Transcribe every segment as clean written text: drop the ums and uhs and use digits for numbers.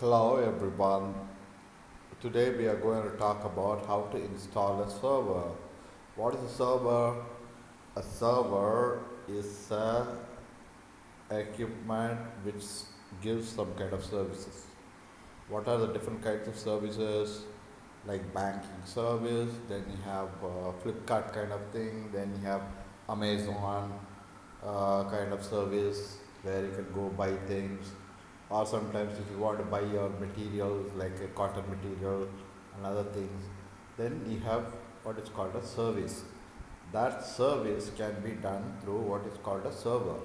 Hello everyone. Today we are going to talk about how to install a server. What is a server? A server is a equipment which gives some kind of services. What are the different kinds of services? Like banking service, then you have Flipkart kind of thing, then you have Amazon kind of service where you can go buy things, or sometimes if you want to buy your materials like a cotton material and other things, then you have what is called a service. That service can be done through what is called a server.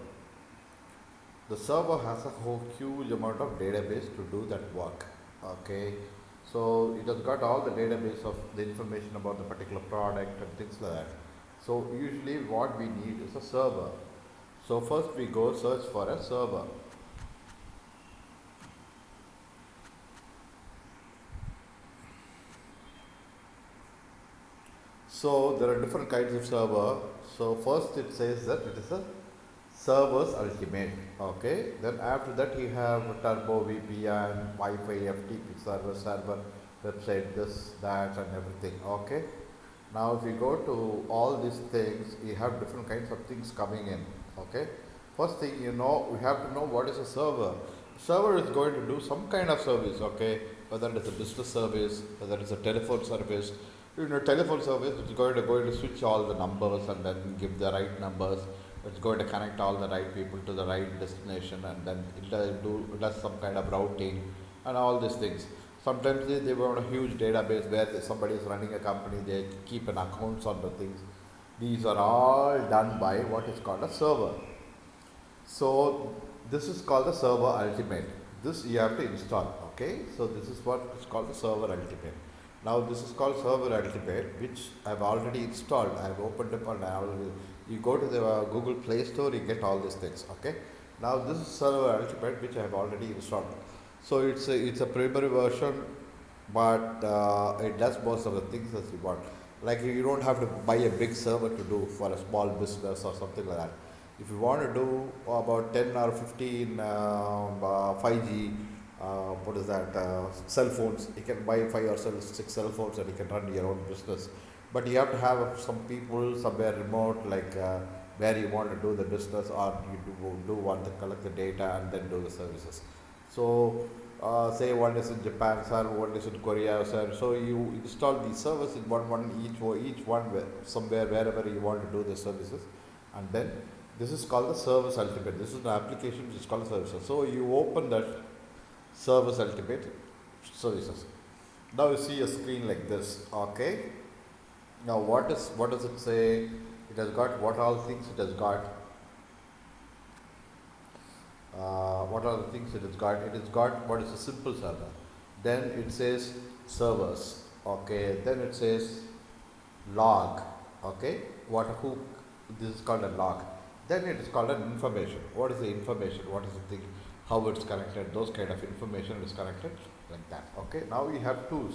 The server has a whole huge amount of database to do that work. Okay, so it has got all the database of the information about the particular product and things like that. So usually what we need is a server. So first we go search for a server. So there are different kinds of server. So first it says that it is a server's ultimate. Okay. Then after that you have Turbo VPN, Wi-Fi, FTP server, website, this, that, and everything. Okay. Now if you go to all these things, you have different kinds of things coming in. Okay. First thing we have to know what is a server. Server is going to do some kind of service. Okay. Whether it is a business service, whether it's a telephone service. In a telephone service, it's going to switch all the numbers and then give the right numbers. It's going to connect all the right people to the right destination, and then it does some kind of routing and all these things. Sometimes they want a huge database where somebody is running a company, they keep an accounts on the things. These are all done by what is called a server. So this is called the server ultimate. This you have to install. Okay, so this is what is called the server ultimate. Now this is called server ultimate, which I've already installed. I've opened up and you go to the Google Play Store, you get all these things. Okay. Now this is server ultimate, which I have already installed. So it's a primary version, but it does most of the things as you want. Like you don't have to buy a big server to do for a small business or something like that. If you want to do about 10 or 15 5G, what is that, cell phones, you can buy 5 or 6 cell phones and you can run your own business. But you have to have some people somewhere remote, like where you want to do the business, or you do want to collect the data and then do the services. So say one is in Japan, sir, one is in Korea, sir. So you install these servers in each one somewhere wherever you want to do the services, and then this is called the service ultimate. This is the application which is called services. So you open that service ultimate services. Now you see a screen like this. Okay. Now what does it say? It has got what all things it has got. What are the things it has got? It has got what is a simple server. Then it says servers. Okay. Then it says log. Okay. This is called a log. Then it is called an information. What is the information? What is the thing? How it's connected? Those kind of information is connected like that. Okay. Now we have tools.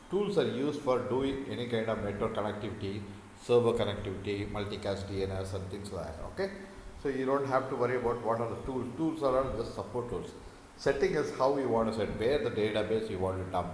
Tools are used for doing any kind of network connectivity, server connectivity, multicast DNS and things like that. Okay. So you don't have to worry about what are the tools. Tools are just support tools. Setting is how you want to set, where the database you want to dump,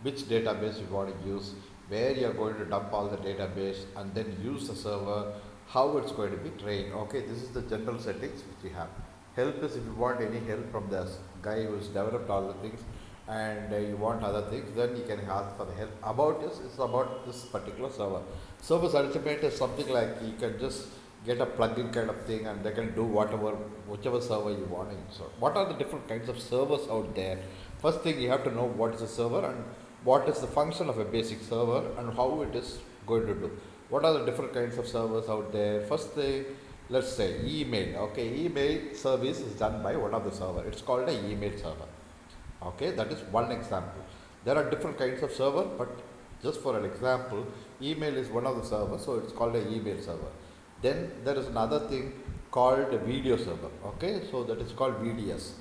which database you want to use, where you are going to dump all the database, and then use the server, how it's going to be trained. Okay, this is the general settings which you have. Help is if you want any help from the guy who's developed all the things, and you want other things, then you can ask for the help. About this, it's about this particular server. Service ultimate is something like you can just get a plugin kind of thing, and they can do whichever server you want to install. What are the different kinds of servers out there? First thing, you have to know what is a server and what is the function of a basic server and how it is going to do. What are the different kinds of servers out there? First thing, let's say email. Okay, email service is done by one of the server. It's called an email server. Okay, that is one example. There are different kinds of server, but just for an example, email is one of the servers, so it's called an email server. Then there is another thing called a video server. Okay, so that is called VDS.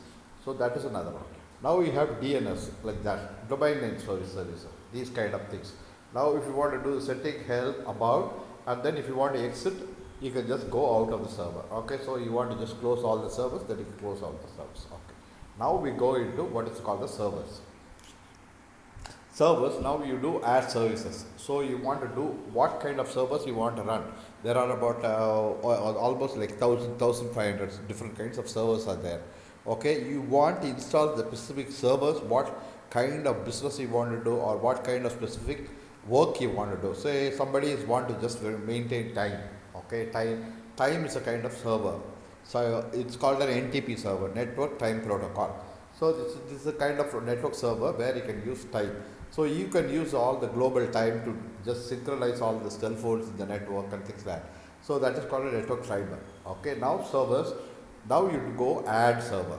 So that is another one. Now we have DNS like that, domain name service, these kind of things. Now if you want to do the setting, help, about, and then if you want to exit, you can just go out of the server. Okay, so you want to just close all the servers, then you can close all the servers. Okay. Now we go into what is called the servers. servers, now you do add services. So you want to do what kind of servers you want to run. There are about almost like 1500 different kinds of servers are there. Okay, you want to install the specific servers, what kind of business you want to do, or what kind of specific work you want to do. Say somebody is want to just maintain time. Okay, time is a kind of server. So it's called an NTP server, network time protocol. So this is a kind of network server where you can use time. So you can use all the global time to just synchronize all the cell phones in the network and things like that. So that is called a network timer. Okay, now servers, now you go add server.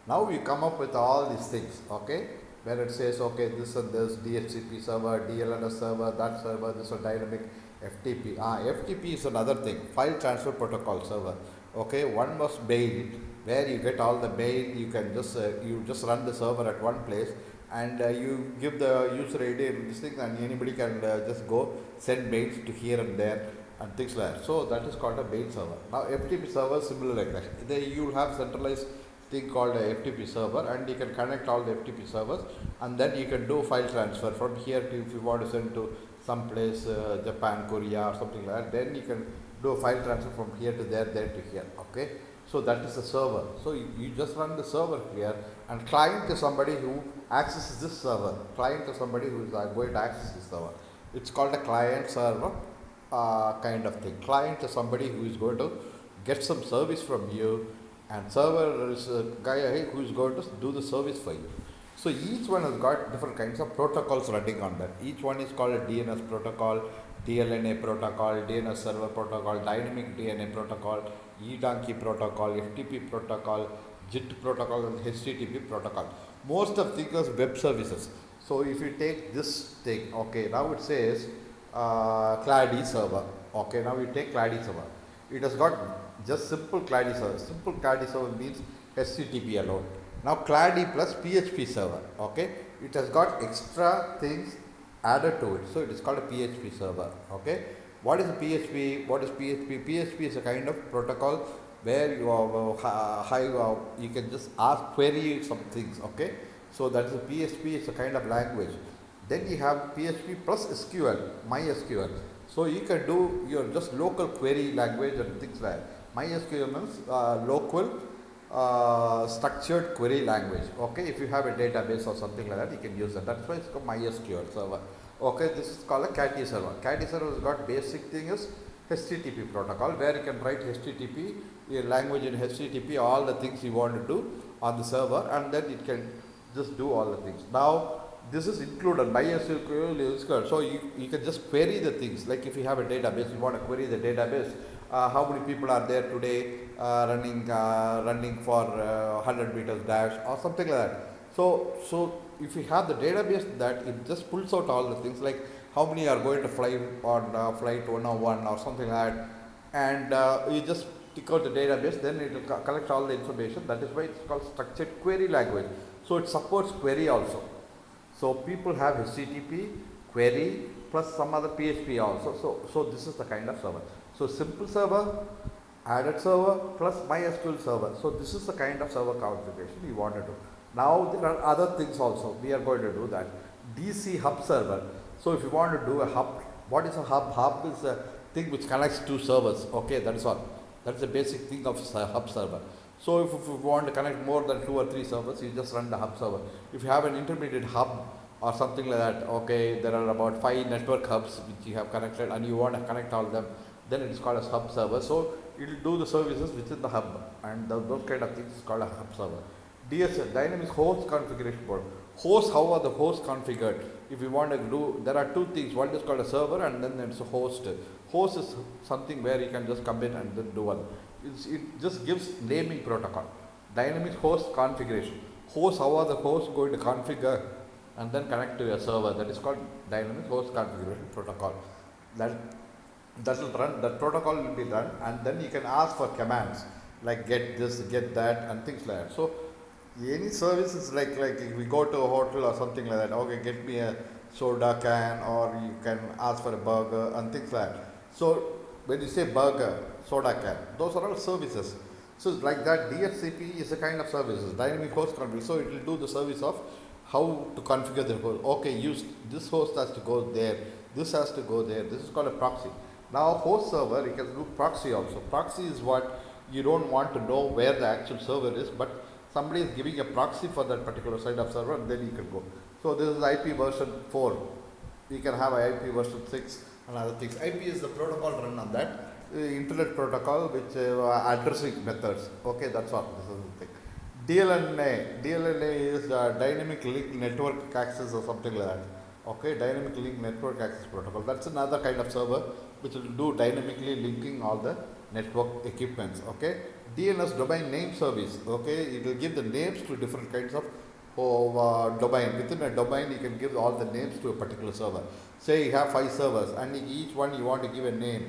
Now you come up with all these things. Okay, where it says okay, this and this DHCP server, DLNS server, that server, this is dynamic FTP. FTP is another thing, file transfer protocol server. Okay, one was mail, where you get all the mail. You can just you just run the server at one place, and you give the user ID and this thing, and anybody can just go send mails to here and there and things like that. So that is called a mail server. Now FTP server similar like that. You have centralized thing called a FTP server, and you can connect all the FTP servers, and then you can do file transfer from here to, if you want to send to some place, Japan, Korea or something like that, then you can do a file transfer from here to there to here. Okay, so that is the server. So you just run the server here, and client is somebody who accesses this server. Client is somebody who is going to access this server. It's called a client server kind of thing. Client is somebody who is going to get some service from you, and server is a guy who is going to do the service for you. So each one has got different kinds of protocols running on that. Each one is called a DNS protocol, DLNA protocol, DNS server protocol, dynamic DNA protocol, eDonkey protocol, FTP protocol, JIT protocol, and HTTP protocol. Most of things are web services. So if you take this thing, okay, now it says Clady server. Okay, now you take Clady server. It has got just simple Clady server. Simple Clady server means HTTP alone. Now Clady plus PHP server. Okay, it has got extra things added to it. So it is called a PHP server. Okay, what is a PHP? What is PHP? PHP is a kind of protocol where you can just query some things. Okay, so that is a PHP. It's a kind of language. Then you have PHP plus SQL, MySQL. So you can do your just local query language and things like that. MySQL means local structured query language. Okay, if you have a database or something like that, you can use that. That's why it's called MySQL server. Okay, this is called a CATI server. CATI server has got basic thing is HTTP protocol, where you can write HTTP, a language in HTTP, all the things you want to do on the server, and then it can just do all the things. Now this is included MySQL, so you can just query the things. Like if you have a database, you want to query the database. How many people are there today running for 100 meters dash or something like that. So if you have the database, that it just pulls out all the things, like how many are going to fly on flight 101 or something like that, and you just pick out the database, then it will collect all the information. That is why it's called structured query language. So it supports query also. So people have HTTP, query, plus some other PHP also. So this is the kind of server. So simple server, added server, plus MySQL server. So this is the kind of server configuration you want to do. Now there are other things also. We are going to do that. DC hub server. So if you want to do a hub, what is a hub? Hub is a thing which connects two servers. Okay, that is all. That's the basic thing of a hub server. So if you want to connect more than 2 or 3 servers, you just run the hub server. If you have an intermediate hub or something like that, okay, there are about 5 network hubs which you have connected, and you want to connect all of them, then it is called a hub server. So it will do the services within the hub, and those kind of things is called a hub server. DSL, dynamic host configuration board. Host, how are the hosts configured? If you want to do, there are 2 things. One is called a server, and then there's a host. Host is something where you can just come in and then do one. It just gives naming protocol. Dynamic host configuration. Host, how are the hosts going to configure and then connect to your server? That is called dynamic host configuration protocol. That will run, that protocol will be run, and then you can ask for commands like get this, get that, and things like that. So any services like if we go to a hotel or something like that, okay, get me a soda can, or you can ask for a burger and things like that. So when you say burger, soda can, those are all services. So it's like that. DHCP is a kind of services, dynamic host configuration. So it will do the service of how to configure the host. Okay, use this host has to go there, this has to go there. This is called a proxy. Now host server, you can do proxy also. Proxy is what you don't want to know where the actual server is, but somebody is giving a proxy for that particular side of server, and then you can go. So this is IP version 4. You can have IP version 6 and other things. IP is the protocol run on that. Internet protocol which addressing methods. Okay, that's all. This is the thing. DLNA is dynamic link network access or something like that. Okay, dynamic link network access protocol. That's another kind of server which will do dynamically linking all the network equipments. Okay, DNS domain name service. Okay, it will give the names to different kinds of domain. Within a domain, you can give all the names to a particular server. Say you have 5 servers, and each one you want to give a name.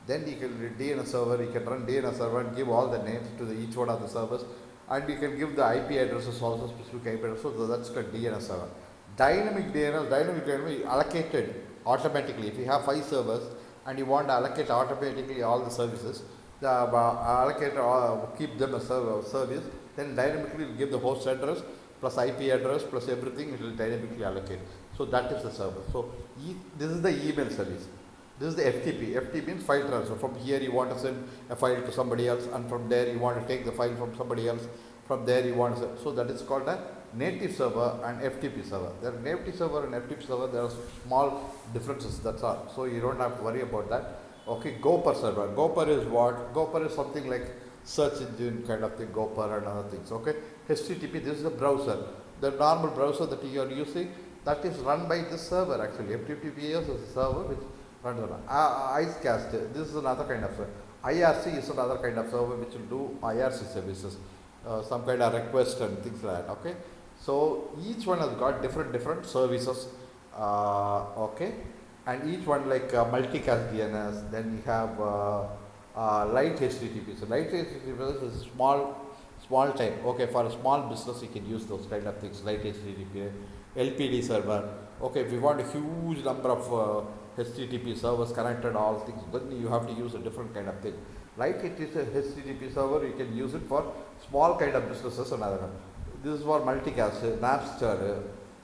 Then you can DNS server. You can run DNS server and give all the names to each one of the servers, and you can give the IP addresses also, specific IP addresses. So that's called DNS server. Dynamic DNS allocated automatically. If you have 5 servers and you want to allocate automatically all the services, keep them a service, then dynamically will give the host address plus IP address plus everything, it will dynamically allocate. So that is the server. So this is the email service. This is the FTP. FTP means file transfer. From here you want to send a file to somebody else, and from there you want to take the file from somebody else. From there you want to send. So that is called a native server and FTP server. There are native server and FTP server. There are small differences. That's all. So you don't have to worry about that. Okay, Gopher server. Gopher is what? Gopher is something like search engine kind of thing. Gopher and other things. Okay. HTTP. This is the browser. The normal browser that you are using, that is run by this server actually. FTP is a server which runs on IceCast. This is another kind of server. IRC is another kind of server which will do IRC services, some kind of request and things like that. Okay, so each one has got different services. Okay, and each one like multicast DNS. Then you have light HTTP. So light HTTP is small type. Okay, for a small business you can use those kind of things. Light HTTP, LPD server. Okay, if you want a huge number of HTTP servers connected, all things, then you have to use a different kind of thing. Like it is a HTTP server, you can use it for small kind of businesses and other. This is for multicast, Napster.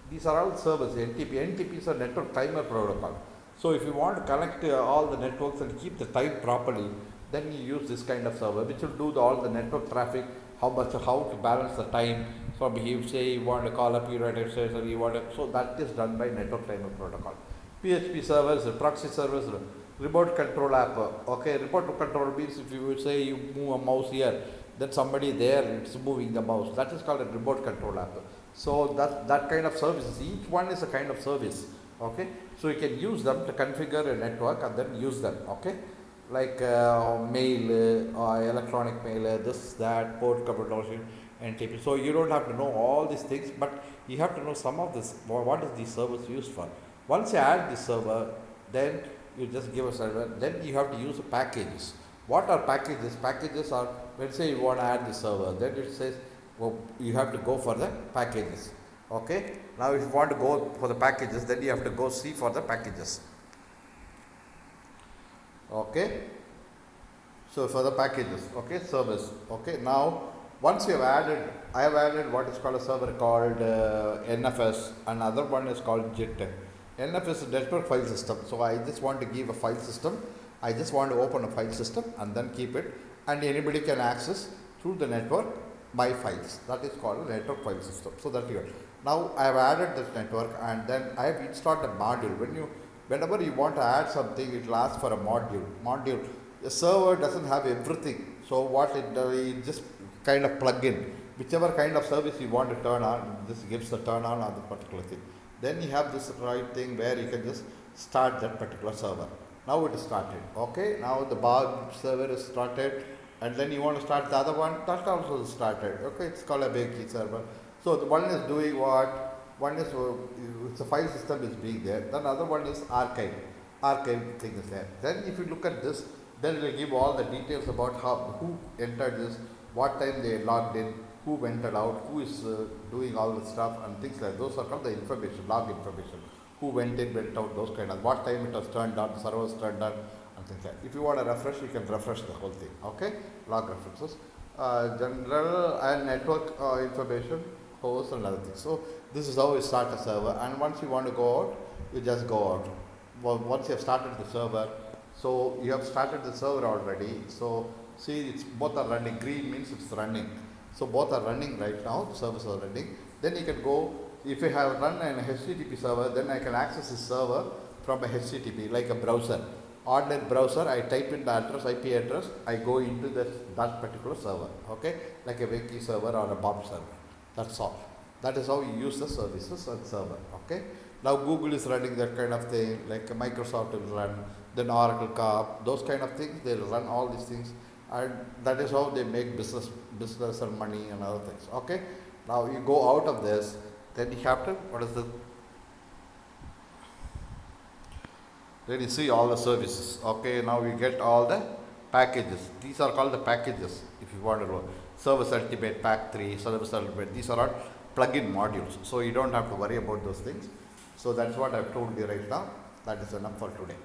These are all servers. NTP is a network timer protocol. So if you want to connect all the networks and keep the time properly, then you use this kind of server, which will do all the network traffic, how to balance the time. From you say you want to call up United States or you want to, so that is done by network timer protocol. PHP servers, proxy servers, remote control app. Okay, remote control means if you say you move a mouse here, then somebody there it's moving the mouse. That is called a remote control app. So that kind of services, each one is a kind of service. Okay, so you can use them to configure a network and then use them. Okay, like mail, electronic mail, this, that, port communication, NTP. So you don't have to know all these things, but you have to know some of this. What is the service used for? Once you add the server, then you just give a server, then you have to use the packages. What are packages? Packages are, let's say you want to add the server, then it says, well, you have to go for the packages. Okay, now if you want to go for the packages, then you have to go see for the packages. Okay, so for the packages, okay, service. Okay, now once you have added, I have added what is called a server called NFS, another one is called JIT. NFS is network file system. So I just want to give a file system. I just want to open a file system and then keep it, and anybody can access through the network my files. That is called a network file system. So that you now I have added this network, and then I have installed a module. Whenever you want to add something, it will ask for a module. The server doesn't have everything. So what it does, it just kind of plug in whichever kind of service you want to turn on. This gives the turn on the particular thing. Then you have this right thing where you can just start that particular server. Now it is started. Okay, now the bar server is started, and then you want to start the other one, that also is started. Okay, it's called a Bakey server. So the one is doing what? One is it's a file system is being there. Then other one is archive thing is there. Then if you look at this, then it will give all the details about who entered this, what time they logged in, who went out, who is doing all the stuff and things like those are called the information, log information. Who went in, went out, those kind of, what time it was turned on, the server was turned on, and things like that. If you want to refresh, you can refresh the whole thing. Okay, log references, general and network information, host and other things. So This is how you start a server, and once you want to go out, you just go out. Well, once you have started the server, so you have started the server already. So see, it's both are running. Green means it's running. So both are running right now. Servers are running. Then you can go. If you have run an HTTP server, then I can access the server from a HTTP, like a browser. Ordinary browser, I type in the address, IP address, I go into that particular server. Okay, like a Wiki server or a Bob server. That's all. That is how you use the services and server. Okay. Now Google is running that kind of thing, like Microsoft will run, then Oracle Corp, those kind of things. They'll run all these things, and that is how they make business and money and other things. Okay. Now you go out of this, then you have to, what is the, then you see all the services. Okay, now you get all the packages. These are called the packages. If you want to know, Service Ultimate Pack 3, Service Ultimate, these are all plug-in modules. So you don't have to worry about those things. So that's what I've told you right now. That is enough for today.